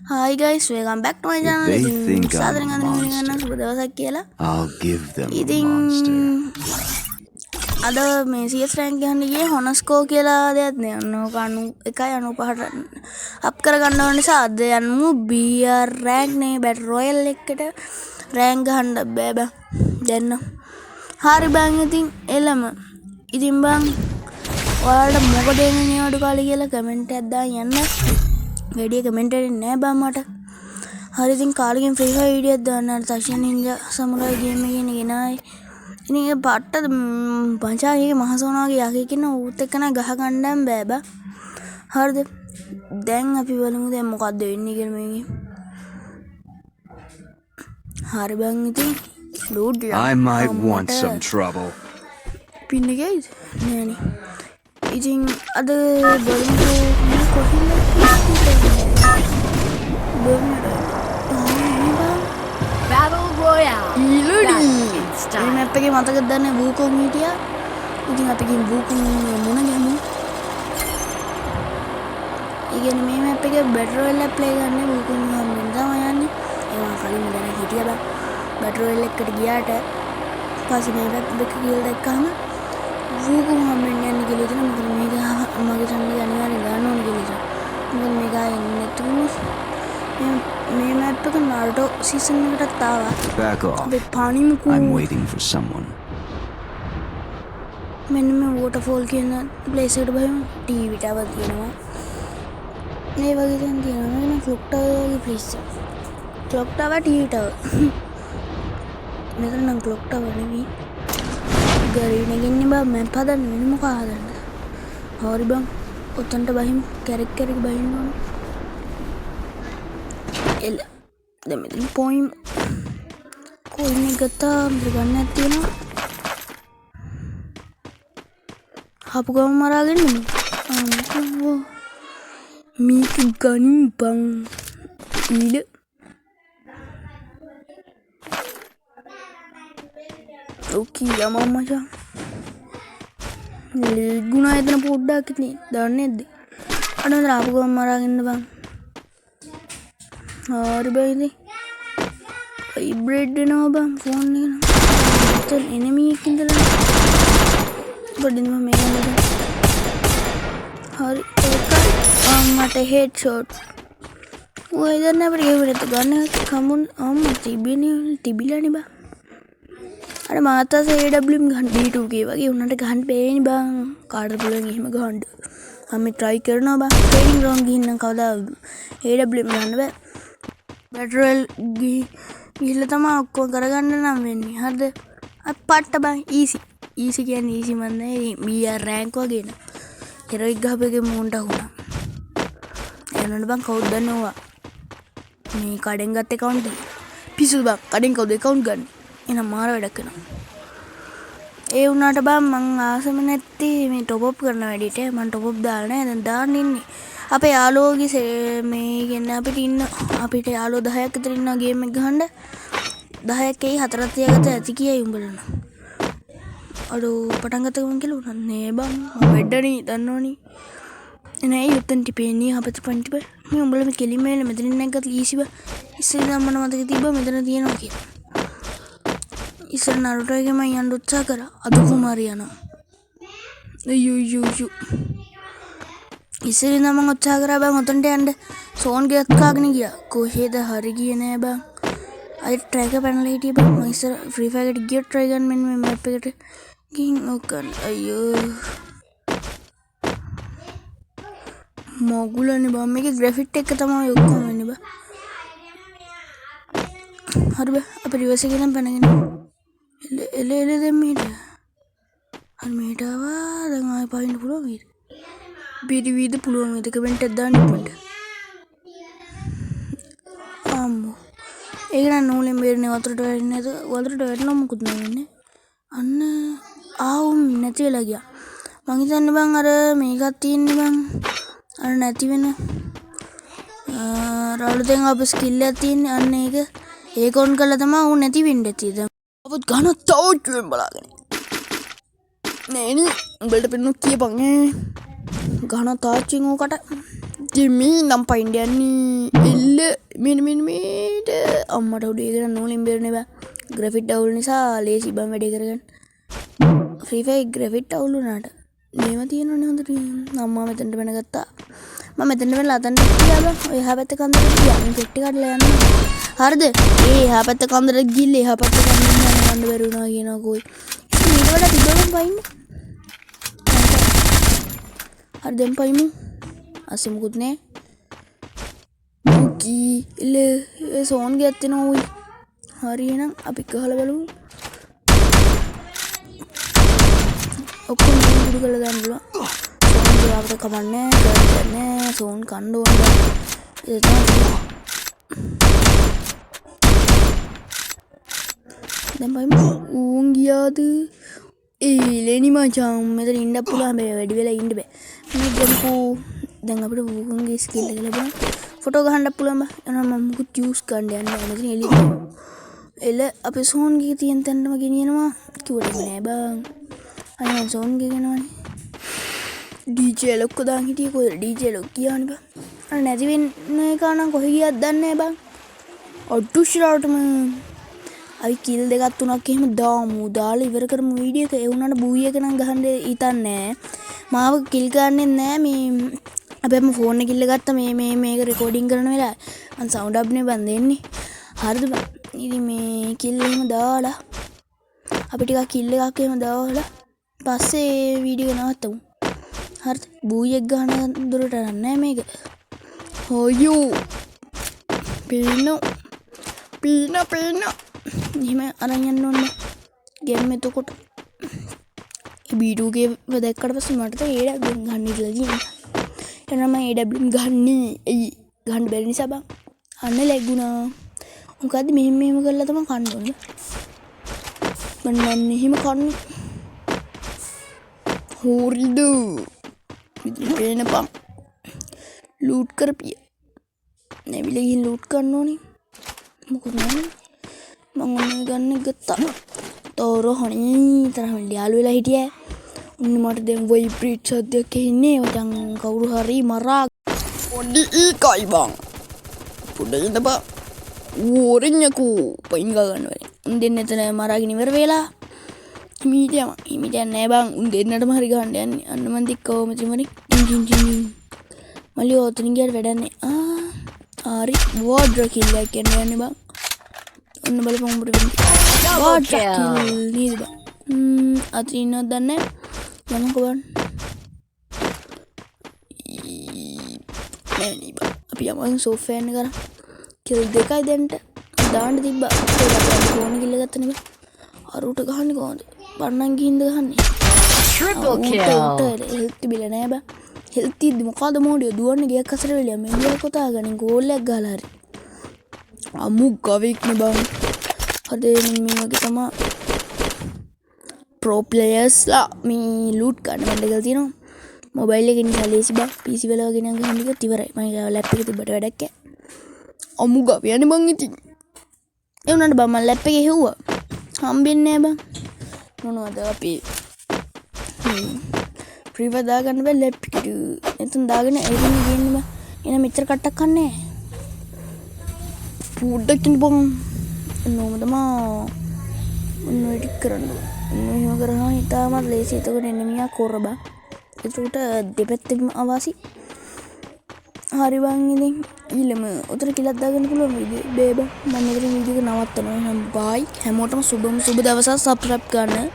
Hi guys, welcome back to my If channel. they ඉතින් think I'm සාදරයෙන් a අඳින්න monster, සුබ දවසක් කියලා. I'll give them a ඉතින් monster. අද මේ CS rank ගන්න ගියේ හොනස්කෝ කියලා දෙයක් නේ. ඔන්න 91 95ට අප් කරගන්න ඕන නිසා අද යන්නු BR rank නේ battle royale එකට rank ගහන්න බෑ බං. දෙන්න. හරි බං ඉතින් එළම. ඉතින් බං ඔයාලට මොකද එන්නේ අඩු කාලේ කියලා කමෙන්ට් එකක් දාන්න යන්න. වැඩි කමෙන්ට් එකක් නෑ බං මට. හරි ඉතින් කාලෙකින් ෆ්‍රී ෆයර් වීඩියෝස් දාන්න අර තෂ්යන් නින්ජා සමුරායි ගේම් එකේ ගෙනායි. ඉතින් ඒ පට්ට පංචාගේ මහසෝනාගේ යකෙක් ඉන්න ඌත් එක්ක නෑ ගහ ගන්නම බෑ බං. හරිද? දැන් අපි බලමු දැන් මොකද්ද වෙන්නේ කියලා මේකේ. හරි බං ඉතින් load I might want some trouble. පින්න ගයිද? නෑනේ. ඉතින් අද බලමු මේ කොහෙද Battle Royale. මේ මැප් එකේ මතකද දන්නේ වූකොන් හිටියා. ඉතින් අපි ගිහින් වූකොන් මොන ගමු. ඉතින් මේ මැප් එකේ බැටර් රොයල් එක ප්ලේ ගන්න වූකොන් හම්බෙන් තමයි යන්නේ. ඒවා කලින් දැන හිටියා බා. බැටර් රොයල් එකට ගියාට පස්සේ මේ මැප් එක කියලා දැක්කම වූකොන් හම්බෙන් යන්නේ කියලා හිතන මොකද මේක මගේ සම්මේ අනිවාර්යෙන් ගන්න ඕනේ කියලා. මොකද මේක ආයේ තුනස් මේ මැප් එක නාරුටෝ සීසන් එකටත් ආවා. Back off. අපි පානිමුකෝ. I'm waiting for someone. මෙන්න මේ වෝටර්ෆෝල් කියන ප්ලේස් එකට බහිමු. ටීවී ටවර් තියෙනවා. මේ වගේ දැන් තියෙනවා. මෙන්න ක්ලොක් ටවර් වගේ ප්ලේස් එක. Clock tower TV tower. මෙතන නම් ක්ලොක් ටවර් නෙවෙයි. ගරින ගෙන්නේ බා මැප් හදන්න වෙන මොකක් හදන්නද? හරි බං. ඔතනට බහිමු. කැරක් කැරක් බහින්න ඕනේ. එල දැන් මෙතන පොයිම් කොයින් එක ගත්තා අපිට ගන්නක් තියෙනවා. හපු ගම මරාගෙන මේක ගනින් බං ඊළ ඕකී යමම් මචං ලේගුණා එතන පොඩ්ඩක් ඉතින් දන්නේ නැද්ද අනන්තර හපු ගම මරාගෙන බං හරි බං ඉතින් වයිබ්‍රේට් වෙනවා බං ෆෝන් එක නම් එනිමි එකක් ඉඳලා පොඩ්ඩින්ම මේක නේද හරි ඒකයි මට හෙඩ් ෂොට් ඔය ඉතින් අපිට ගෙවරට ගන්න කමුන් තිබිලානේ බං අර මාතස AWM ගන්න D2K වගේ උන්නට ගන්න බෑනේ බං කාටද පුළුවන් එහෙම ගහන්න අපි try කරනවා බං ට්‍රේනින් ග්‍රවුන්ඩ් ගිහින් නම් කවදා AWM ගන්න බෑ බැටරල් ගිහිල්ලා තමයි ඔක්කොම කරගන්න නම් වෙන්නේ හරිද අප්පට්ට බං ඊසි කියන්නේ ඊසි මන්නේ BR රෑන්ක් වගේ නේ heroic ගහපෙගේ මූන්ට වුණා එනන බං කවුද දන්නවවා මේ කඩෙන් ගත්ත account එක පිසු බං කඩෙන් කවුද account ගන්න එන මාර වැඩක් කරනවා ඒ වුණාට බං මං ආසම නැති මේ টොප් අප් කරන වැඩිට මං টොප් අප් දාලා නැහැ දැන් දාන්න ඉන්නේ අපේ යාළුවෝගේ මේ කියන්නේ අපිට යාළුවෝ 10ක් විතර ඉන්නවා ගේම් එක ගහන්න 10ක් එයි 4ක් තියාගත්ත ඇති කියයි උඹලන අඩෝ පටන් ගත්ත ගමන් කියලා උනන්නේ නේ බං මම වෙඩ්ඩනේ දන්නෝනි නෑ යුත්තන් ටිපේන්නේ අපිට පන්ටි බෑ මේ උඹලා මේ කෙලිම එන මෙතනින් නැග්ගත් ඊසි බෑ ඉස්සෙල්ලා මම මතක තිබ්බා මෙතන තියෙනවා කියලා ඉස්සර නරුටෝ එකේ මම යන්න උත්සාහ කරා අද කුමාරි යනවා අයියෝ ඉස්සරින් මම උත්සාහ කරා බං ඔතනට යන්න සෝන් ගෙත් කාගෙන ගියා කොහෙද හරි ගියේ නෑ බං අය ට්‍රැක් එක පැනලා හිටියේ බං මම ඉස්සර ෆ්‍රී ෆයර් එකට ගියොත් try ගන්න මෙන්න මේ මැප් එකට ගිහින් ඔකන් අයියෝ මොගුලනේ බං මේකේ ග්‍රැෆික් එක තමයි ඔක්කොම වෙන්නේ බං හරි බං අපි රිවර්ස් එකෙන් නම් පැනගෙන එල දැන් මෙහෙට හරි මෙහෙට ආවා දැන් ආයෙ පයින්න පුළුවන් වීද පිරිවිද පුළුවන් වේද කමෙන්ට් එකක් දාන්න ඉක්මනට අම්මෝ ඒක නම් නූලෙන් බේරන්නේ වතුරට වැටෙන්නේ නැත වතුරට වැටෙනවා මොකුත් නැවෙන්නේ අන්න ආවුම් නැති වෙලා ගියා මං හිතන්නේ බං අර මේකක් තියෙන්නේ බං අර නැති වෙන රවුලෙන් අපේ ස්කිල් එකක් තියෙන්නේ අන්න ඒක ඔන් කළා තමයි ඌ නැති වෙන්නේ තියෙද අපත් ගන්න තෝච්චුවෙන් බලාගෙන නේනේ උඹලට පෙන්නු කියපන් ගහන තාච්චින් ඕකට Jimmy nampak Indian ni illa min අම්මට උඩේ කරන නෝලින් බේරනේ බා ග්‍රැෆික් අවුල් නිසා ලේසි බම් වැඩේ කරගන්න ෆ්‍රී ෆයර් ග්‍රැෆික් අවුල් වුණාට මේව තියෙනවනේ හොඳට අම්මා මෙතනට වෙන ගත්තා මම මෙතනට වෙලා අතන්ට ගියා බං ඔය එහා පැත්ත කන්දරට ගියා මේ පෙට්ටි කඩලා යන්න හරිද ඒ එහා පැත්ත කන්දරට ගිහිල්ලා එහා පැත්ත කන්දරට යන්න බැරි වුණා කියනවා කෝයි ඊට වඩා තිබුණා පයින්නේ හරි දැන් පයිමු අස්සේ මුකුත් නෑ ඉල්ල සෝන් ගත්තේ නෝයි හරි එහෙනම් අපි ගහලා බලමු ඔක්කොම දුරු කරලා දාන්න පුළුවන් සෝන් ගාවට කමන්නේ කරන්නේ සෝන් කන්න ඕනේ ඒක තමයි දැන් බලමු ඌන් ගියාද ලේනි මචං මෙතන ඉන්න පුළුවන් මේ වැඩි වෙලා ඉන්න බෑ මේ ගම්කෝ දැන් අපිට ඌන්ගේ ස්කිල් එක ලැබුණා ෆොටෝ ගහන්න පුළුවන් බා එනවා මම මුකුත් යූස් කරන්න යන්නේ මෙතන එළිය එල අපේ සෝන් ගේ තියෙන තැනම ගෙනියනවා කිව්වට නෑ බං අනේ සෝන් ගේ ගෙනවනේ ඩීජේ ලොක්ක දාන් හිටියේ කොහෙද ඩීජේ ලොක් ගියානේ බං අර නැති වෙන එක නම් කොහෙ ගියත් දන්නේ නෑ බං ඔට්ටුෂ්රාවටම අපි කිල් දෙකක් තුනක් එහෙම දාමු දාලා ඉවර කරමු වීඩියෝ එක ඒ වුණාට බූයි එක නම් ගහන්න හිතන්නේ මාව කිල් ගන්නෙ නෑ මේ අපි අපේ ෆෝන් එක කිල්ල ගත්තා මේක රෙකෝඩින් කරන වෙලාවේ මම සවුන්ඩ් අප් නේ බන් දෙන්නේ හරිද බං ඉතින් මේ කිල් එහෙම දාලා අපි ටිකක් කිල් එකක් එහෙම දාලා පස්සේ වීඩියෝ එක නවත්තමු හරිද බූයි එක ගහන දුරට නෑ මේක හොයෝ පීන එහෙම අරන් යන්න ඕනේ ගේම් එතකොට බීඩුගේ දැක්කට පස්සේ මට ඒඩක් ගන්න ඉట్లా තියෙනවා එනම ඒඩබ්ලියුම් ගන්නේ ඇයි ගන්න බැරි නිසා බං අන්න ලැගුණා මොකද්ද මෙහෙම කරලා තමයි කන්න ඕනේ මම නම් එහෙම කන්නේ හොරිද ඉතින් පේන බං ලූට් කරපිය නැවිලා ගිහින් ලූට් කරන්න ඕනේ මොකද මම ඔන්න ගන්න ගත්තා තෝරහණී තරම් ලියාලු වෙලා හිටියේ උන්න මට දැන් වයිබ්‍රේට් සද්දයක් එන්නේ මචං කවුරු හරි මරා පොඩි ඊකයි බං පොඩි ඉඳපා ඕරින්යකෝ පයින් ගන්නවනේ උන් දෙන්න එතන මරාගෙන ඉවර වෙලා හිමීටියම නෑ බං උන් දෙන්නටම හරි ගහන්න යන්නේ අන්න මන් දික්කවම තිමරි ජින් මල්ලි ඔතනින් ගියට වැඩන්නේ හරි වෝඩ්ර කිල්ලක් කියන්නේ යන්නේ බං ඔන්න බලපන් උඹට වෙන්නේ වෝඩ්ර කිල් නේද බං අතින් නෝදන්නේ යමුකෝ බං නෑ නේ බං අපි යමු සෝෆා එක කරා කිල් දෙකයි දෙන්න දාන්න තිබ්බා ඒක ෆෝන් කිල්ල ගත්තනේ බං අරුට ගහන්නේ කොහොමද බන්නන් ගිහින්ද ගහන්නේ Triple kill හෙල්ත් බිල නෑ බං හෙල්ත් ඉද්දි මොකද මොඩිය දුවන්නේ ගියක් අසර වෙලිය මෙන්න කොටා ගනින් ගෝල් එකක් ගහලා හරි අමු ගවෙක් නේ බං හදේ මේ වගේ තමයි ප්‍රෝ ප්ලේයර්ස් ලා මේ ලූට් ගන්න බණ්ඩ තියෙනවා මොබයිල් එකේ නිසා ලේසි බං PC වල වගේ නම් ගහන්න ගියොත් ඉවරයි මම ලැප් එකේ තිබ්බට වැඩක් නැහැ අමු ගවයනේ බං ඉතින් ඒ උනන්ට බං මම ලැප් එකේ හෙව්වා හම්බෙන්නේ නැහැ බං මොනවද අපි ෆ්‍රී ෆයර් දාගන්න බෑ ලැප් එකට එතන දාගෙන එළින් ගියන්නේ බං එන මෙච්චර කට්ටක් කන්නේ පුඩකින් බං නෝම තමා ඔන්න ඔය ටික කරන්න ඕනේ එහෙම කරනවා ඉතාලමත් ලේසි එතකොට එන්නේ මියා කොර බං ඒකට දෙපැත්තෙම අවාසි හරි බං ඉතින් ඊළම උතර කිලක් දාගන්න පුළුවන් වීඩියෝ බේ බං මම මෙතන වීඩියෝ එක නවත්තනවා එහෙනම් බයි හැමෝටම සුබ දවසක් සබ්ස්ක්‍රයිබ් කරන්න